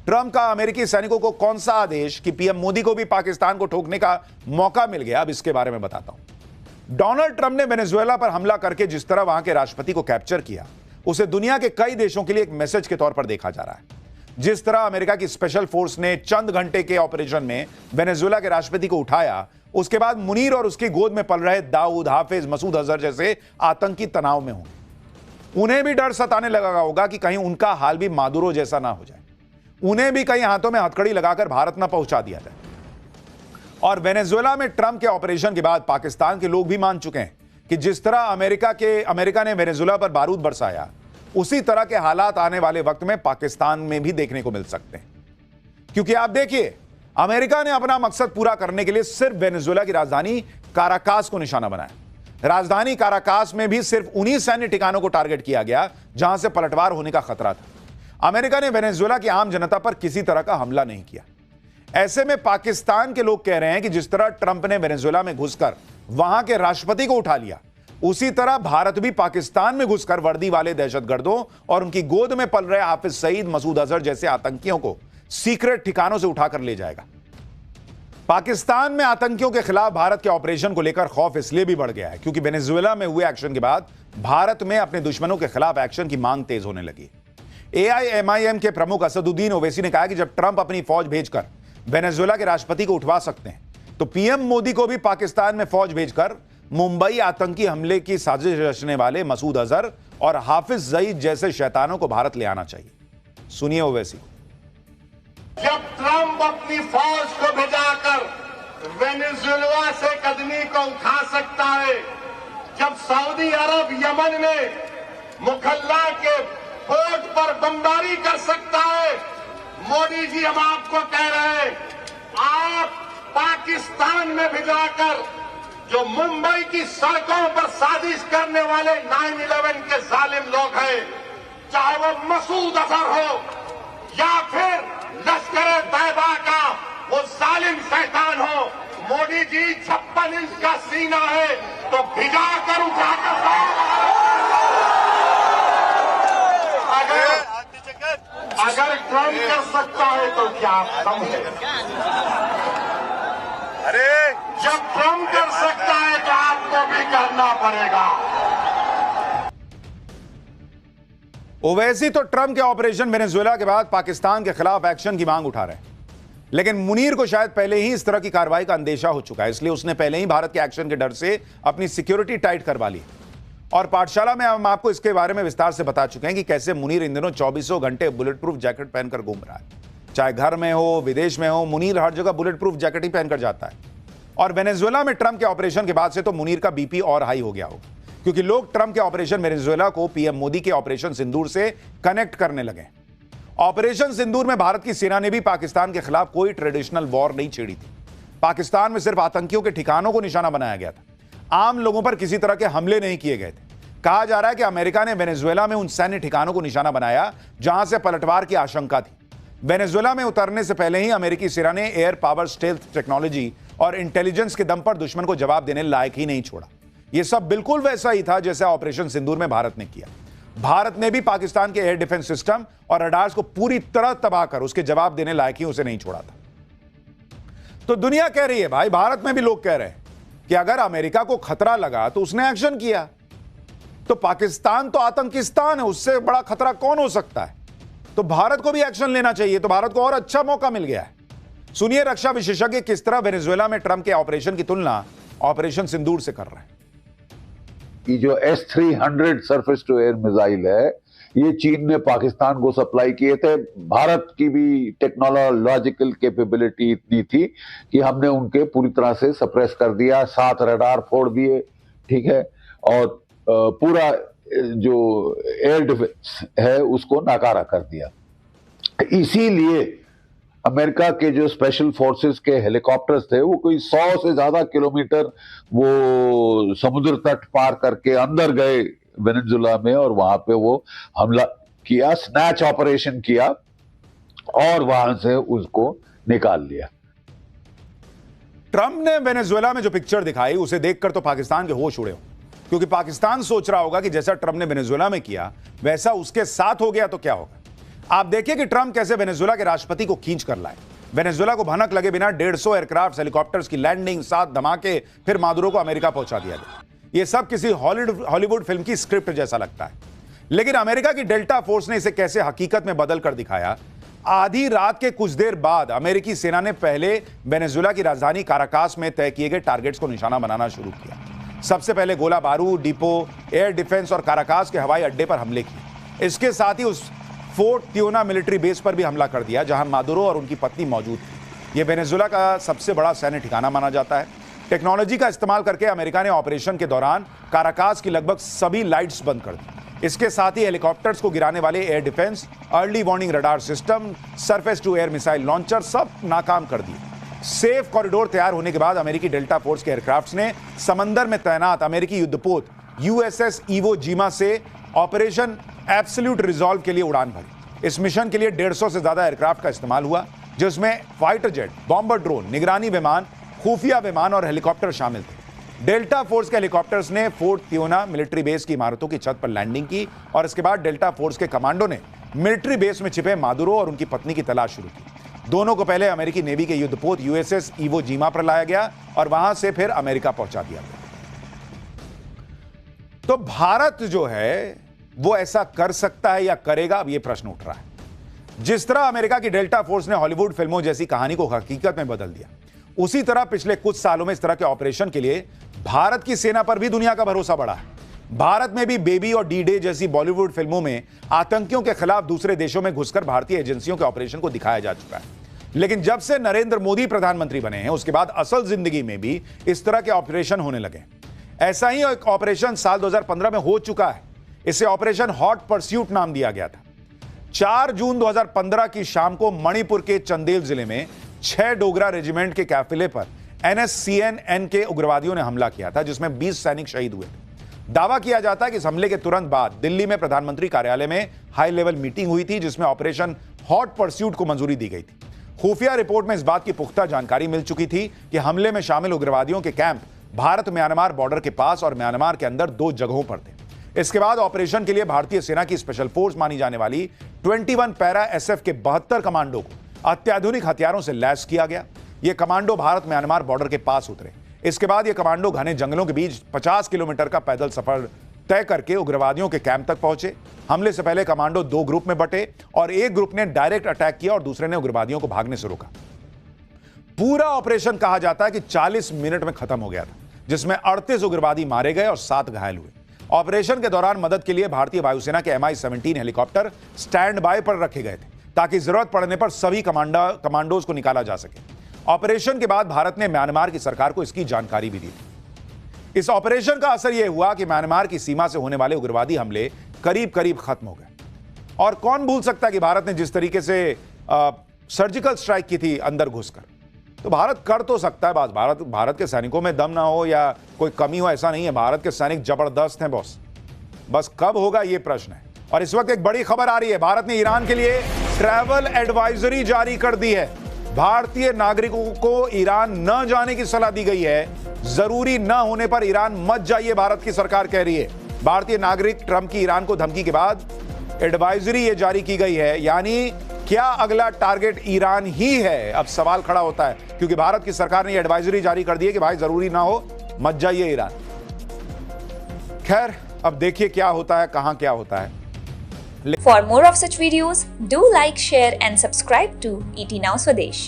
Trump का अमेरिकी सैनिकों को कौन सा आदेश कि पीएम मोदी को भी पाकिस्तान को ठोकने का मौका मिल गया, अब इसके बारे में बताता हूं। डोनाल्ड ट्रंप ने वेनेजुएला पर हमला करके जिस तरह वहां के राष्ट्रपति को कैप्चर किया, उसे दुनिया के कई देशों के लिए एक मैसेज के तौर पर देखा जा रहा है। जिस तरह अमेरिका की स्पेशल फोर्स ने चंद घंटे के ऑपरेशन में वेनेजुएला के राष्ट्रपति को उठाया, उसके बाद मुनीर और उसकी गोद में पल रहे दाऊद, हाफिज, मसूद अजहर जैसे आतंकी तनाव में होंगे। उन्हें भी डर सताने लगा होगा कि कहीं उनका हाल भी मादुरो जैसा ना हो जाए, उन्हें भी कहीं हाथों में हथकड़ी लगाकर भारत ना पहुंचा दिया जाए। और वेनेजुएला में ट्रंप के ऑपरेशन के बाद पाकिस्तान के लोग भी मान चुके हैं कि जिस तरह अमेरिका ने वेनेजुएला पर बारूद बरसाया, उसी तरह के हालात आने वाले वक्त में पाकिस्तान में भी देखने को मिल सकते हैं। क्योंकि आप देखिए, अमेरिका ने अपना मकसद पूरा करने के लिए सिर्फ वेनेजुएला की राजधानी काराकास को निशाना बनाया। राजधानी काराकास में भी सिर्फ उन्हीं सैन्य ठिकानों को टारगेट किया गया जहां से पलटवार होने का खतरा था। अमेरिका ने वेनेजुएला की आम जनता पर किसी तरह का हमला नहीं किया। ऐसे में पाकिस्तान के लोग कह रहे हैं कि जिस तरह ट्रंप ने वेनेजुएला में घुसकर वहां के राष्ट्रपति को उठा लिया, उसी तरह भारत भी पाकिस्तान में घुसकर वर्दी वाले दहशतगर्दों और उनकी गोद में पल रहे हाफिज सईद, मसूद अजहर जैसे आतंकियों को सीक्रेट ठिकानों से उठाकर ले जाएगा। पाकिस्तान में आतंकियों के खिलाफ भारत के ऑपरेशन को लेकर खौफ इसलिए भी बढ़ गया है क्योंकि वेनेजुएला में हुए एक्शन के बाद भारत में अपने दुश्मनों के खिलाफ एक्शन की मांग तेज होने लगी। AIMIM के प्रमुख असदुद्दीन ओवैसी ने कहा कि जब ट्रंप अपनी फौज भेजकर वेनेजुएला के राष्ट्रपति को उठवा सकते हैं, तो पीएम मोदी को भी पाकिस्तान में फौज भेजकर मुंबई आतंकी हमले की साजिश रचने वाले मसूद अजहर और हाफिज सईद जैसे शैतानों को भारत ले आना चाहिए। सुनिए ओवैसी। जब ट्रंप अपनी फौज को भिजाकर वेनेजुएला से कदमी को उठा सकता है, जब सऊदी अरब यमन में मुखल्ला के पोर्ट पर बमबारी कर सकता है, मोदी जी हम आपको कह रहे हैं, आप पाकिस्तान में भिजाकर जो मुंबई की सड़कों पर साजिश करने वाले 9/11 के जालिम लोग हैं, चाहे वो मसूद अजहर हो या फिर लश्कर तैयबा का वो जालिम शैतान हो, मोदी जी 56 इंच का सीना है तो भिजाकर उठाकर अगर ट्रंप कर सकता है तो क्या आप समझे? अरे जब ट्रंप कर सकता है तो आपको भी करना पड़ेगा। ओवैसी तो ट्रंप के ऑपरेशन वेनेजुएला के बाद पाकिस्तान के खिलाफ एक्शन की मांग उठा रहे हैं, लेकिन मुनीर को शायद पहले ही इस तरह की कार्रवाई का अंदेशा हो चुका है, इसलिए उसने पहले ही भारत के एक्शन के डर से अपनी सिक्योरिटी टाइट करवा ली। और पाठशाला में हम आपको इसके बारे में विस्तार से बता चुके हैं कि कैसे मुनीर इन दिनों 24 घंटे बुलेट प्रूफ जैकेट पहनकर घूम रहा है। चाहे घर में हो, विदेश में हो, मुनीर हर जगह बुलेट प्रूफ जैकेट ही पहनकर जाता है। और वेनेजुएला में ट्रंप के ऑपरेशन के बाद से तो मुनीर का बीपी और हाई हो गया होगा, क्योंकि लोग ट्रंप के ऑपरेशन वेनेजुएला को पीएम मोदी के ऑपरेशन सिंदूर से कनेक्ट करने लगे। ऑपरेशन सिंदूर में भारत की सेना ने भी पाकिस्तान के खिलाफ कोई ट्रेडिशनल वॉर नहीं छेड़ी थी। पाकिस्तान में सिर्फ आतंकियों के ठिकानों को निशाना बनाया गया था, आम लोगों पर किसी तरह के हमले नहीं किए गए थे। कहा जा रहा है कि अमेरिका ने वेनेजुएला में उन सैन्य ठिकानों को निशाना बनाया जहां से पलटवार की आशंका थी। वेनेजुएला में उतरने से पहले ही अमेरिकी सेना ने एयर पावर स्टेल्थ टेक्नोलॉजी और इंटेलिजेंस के दम पर दुश्मन को जवाब देने लायक ही नहीं छोड़ा। यह सब बिल्कुल वैसा ही था जैसा ऑपरेशन सिंदूर में भारत ने किया। भारत ने भी पाकिस्तान के एयर डिफेंस सिस्टम और रडार्स को पूरी तरह तबाह कर उसके जवाब देने लायक ही उसे नहीं छोड़ा था। तो दुनिया कह रही है भाई, भारत में भी लोग कह रहे हैं कि अगर अमेरिका को खतरा लगा तो उसने एक्शन किया, तो पाकिस्तान तो आतंकिस्तान है, उससे बड़ा खतरा कौन हो सकता है? तो भारत को भी एक्शन लेना चाहिए। तो भारत को और अच्छा मौका मिल गया है। सुनिए रक्षा विशेषज्ञ किस तरह वेनेजुएला में ट्रंप के ऑपरेशन की तुलना ऑपरेशन सिंदूर से कर रहे हैं। ये जो S-300 surface to air missile है, ये चीन ने पाकिस्तान को सप्लाई किए थे। भारत की भी टेक्नोलॉजिकल कैपेबिलिटी इतनी थी कि हमने उनके पूरी तरह से सप्रेस कर दिया, 7 रडार फोड़ दिए, ठीक है, और पूरा जो एयर डिफेंस है उसको नाकारा कर दिया। इसीलिए अमेरिका के जो स्पेशल फोर्सेस के हेलीकॉप्टर्स थे वो कोई 100 से ज्यादा किलोमीटर वो समुद्र तट पार करके अंदर गए वेनेजुएला में, और वहां पे वो हमला किया, स्नैच ऑपरेशन किया और वहां से उसको निकाल लिया। ट्रंप ने वेनेजुएला में जो पिक्चर दिखाई उसे देखकर तो पाकिस्तान के होश उड़े हो, क्योंकि पाकिस्तान सोच रहा होगा कि जैसा ट्रंप ने वेनेजुएला में किया वैसा उसके साथ हो गया तो क्या होगा। आप देखिए कि ट्रंप कैसे वेनेजुएला के राष्ट्रपति को खींच कर लाए। वेनेजुएला को भनक लगे बिना 150 एयरक्राफ्ट हेलीकॉप्टर्स की लैंडिंग, 7 धमाके, फिर मादुरो को अमेरिका पहुंचा दिया गया। यह सब किसी हॉलीवुड फिल्म की स्क्रिप्ट जैसा लगता है, लेकिन अमेरिका की डेल्टा फोर्स ने इसे कैसे हकीकत में बदल कर दिखाया। आधी रात के कुछ देर बाद अमेरिकी सेना ने पहले वेनेजुएला की राजधानी काराकास में तय किए गए टारगेट्स को निशाना बनाना शुरू किया। सबसे पहले गोला बारूद, डिपो, एयर डिफेंस और काराकास के हवाई अड्डे पर हमले किए। इसके साथ ही उस फोर्ट त्योना मिलिट्री बेस पर भी हमला कर दिया, जहां मादुरो और उनकी पत्नी मौजूद थी। यह वेनेजुएला का सबसे बड़ा सैन्य ठिकाना माना जाता है। टेक्नोलॉजी का इस्तेमाल करके अमेरिका ने ऑपरेशन के दौरान काराकास की लगभग सभी लाइट्स बंद कर दी। इसके साथ ही हेलीकॉप्टर्स को गिराने वाले air defence, early warning radar system, surface to air missile launcher सब नाकाम कर दिए। सेफ कॉरिडोर तैयार होने के बाद अमेरिकी डेल्टा फोर्स के एयरक्राफ्ट्स ने समंदर में तैनात अमेरिकी युद्धपोत यूएसएस इवो जिमा से ऑपरेशन एब्सोल्यूट रिजॉल्व के लिए उड़ान भरी। इस मिशन के लिए 150 से ज्यादा एयरक्राफ्ट का इस्तेमाल हुआ, जिसमें फाइटर जेट, बॉम्बर ड्रोन, निगरानी विमान, खुफिया विमान और हेलीकॉप्टर शामिल थे। डेल्टा फोर्स के हेलीकॉप्टर्स ने फोर्ट त्योना मिलिट्री बेस की इमारतों की छत पर लैंडिंग की और इसके बाद डेल्टा फोर्स के कमांडो ने मिलिट्री बेस में छिपे मादुरो और उनकी पत्नी की तलाश शुरू की। दोनों को पहले अमेरिकी नेवी के युद्धपोत यूएसएस इवो जिमा पर लाया गया और वहां से फिर अमेरिका पहुंचा दिया गया। तो भारत जो है वो ऐसा कर सकता है या करेगा, अब यह प्रश्न उठ रहा है। जिस तरह अमेरिका की डेल्टा फोर्स ने हॉलीवुड फिल्मों जैसी कहानी को हकीकत में बदल दिया, उसी तरह पिछले कुछ सालों में इस तरह के ऑपरेशन के लिए भारत की सेना पर भी दुनिया का भरोसा बढ़ा है। भारत में भी बेबी और डी डे जैसी बॉलीवुड फिल्मों में आतंकियों के खिलाफ दूसरे देशों में घुसकर भारतीय एजेंसियों के ऑपरेशन को दिखाया जा चुका है। लेकिन जब से नरेंद्र मोदी प्रधानमंत्री बने हैं, उसके बाद असल जिंदगी में भी इस तरह के ऑपरेशन होने लगे। ऐसा ही एक ऑपरेशन साल 2015 में हो चुका है। इसे ऑपरेशन हॉट परस्यूट नाम दिया गया था। 4 जून 2015 की शाम को मणिपुर के चंदेल जिले में 6 डोगरा रेजिमेंट के काफिले पर NSCN के उग्रवादियों ने हमला किया था, जिसमें 20 सैनिक शहीद हुए थे। दावा किया जाता है कि इस हमले के तुरंत बाद दिल्ली में प्रधानमंत्री कार्यालय में हाई लेवल मीटिंग हुई थी, जिसमें ऑपरेशन हॉट परस्यूट को मंजूरी दी गई थी। खुफिया रिपोर्ट में इस बात की पुख्ता जानकारी मिल चुकी थी कि हमले में शामिल उग्रवादियों के कैंप भारत म्यांमार बॉर्डर के पास और म्यांमार के अंदर 2 जगहों पर थे। इसके बाद ऑपरेशन के लिए भारतीय सेना की स्पेशल फोर्स मानी जाने वाली 21 पैरा SF के 72 कमांडो को अत्याधुनिक हथियारों से लैस किया गया। ये कमांडो भारत म्यांमार बॉर्डर के पास उतरे। इसके बाद ये कमांडो घने जंगलों के बीच 50 किलोमीटर का पैदल सफर तय करके उग्रवादियों के कैंप तक पहुंचे। हमले से पहले कमांडो 2 ग्रुप में बटे और एक ग्रुप ने डायरेक्ट अटैक किया और दूसरे ने उग्रवादियों को भागने से रोका। पूरा ऑपरेशन कहा जाता है कि 40 मिनट में खत्म हो गया था, जिसमें 38 उग्रवादी मारे गए और 7 घायल हुए। ऑपरेशन के दौरान मदद के लिए भारतीय वायुसेना के MI-17 हेलीकॉप्टर स्टैंड बाय पर रखे गए थे, ताकि जरूरत पड़ने पर सभी कमांडोज को निकाला जा सके। ऑपरेशन के बाद भारत ने म्यांमार की सरकार को इसकी जानकारी भी दी थी। इस ऑपरेशन का असर यह हुआ कि म्यांमार की सीमा से होने वाले उग्रवादी हमले करीब करीब खत्म हो गए। और कौन भूल सकता है कि भारत ने जिस तरीके से सर्जिकल स्ट्राइक की थी अंदर घुसकर, तो भारत कर तो सकता है। भारत के सैनिकों में दम ना हो या कोई कमी हो, ऐसा नहीं है। भारत के सैनिक जबरदस्त हैं बॉस, बस कब होगा ये प्रश्न है। और इस वक्त एक बड़ी खबर आ रही है, भारत ने ईरान के लिए ट्रैवल एडवाइजरी जारी कर दी है। भारतीय नागरिकों को ईरान न जाने की सलाह दी गई है। जरूरी न होने पर ईरान मत जाइए, भारत की सरकार कह रही है। भारतीय नागरिक ट्रंप की ईरान को धमकी के बाद एडवाइजरी ये जारी की गई है। यानी क्या अगला टारगेट ईरान ही है? अब सवाल खड़ा होता है, क्योंकि भारत की सरकार ने एडवाइजरी जारी कर दी है कि भाई जरूरी ना हो मत जाइए ईरान। खैर, अब देखिए क्या होता है, कहां क्या होता है। For more of such videos, do like, share and subscribe to ET Now Swadesh.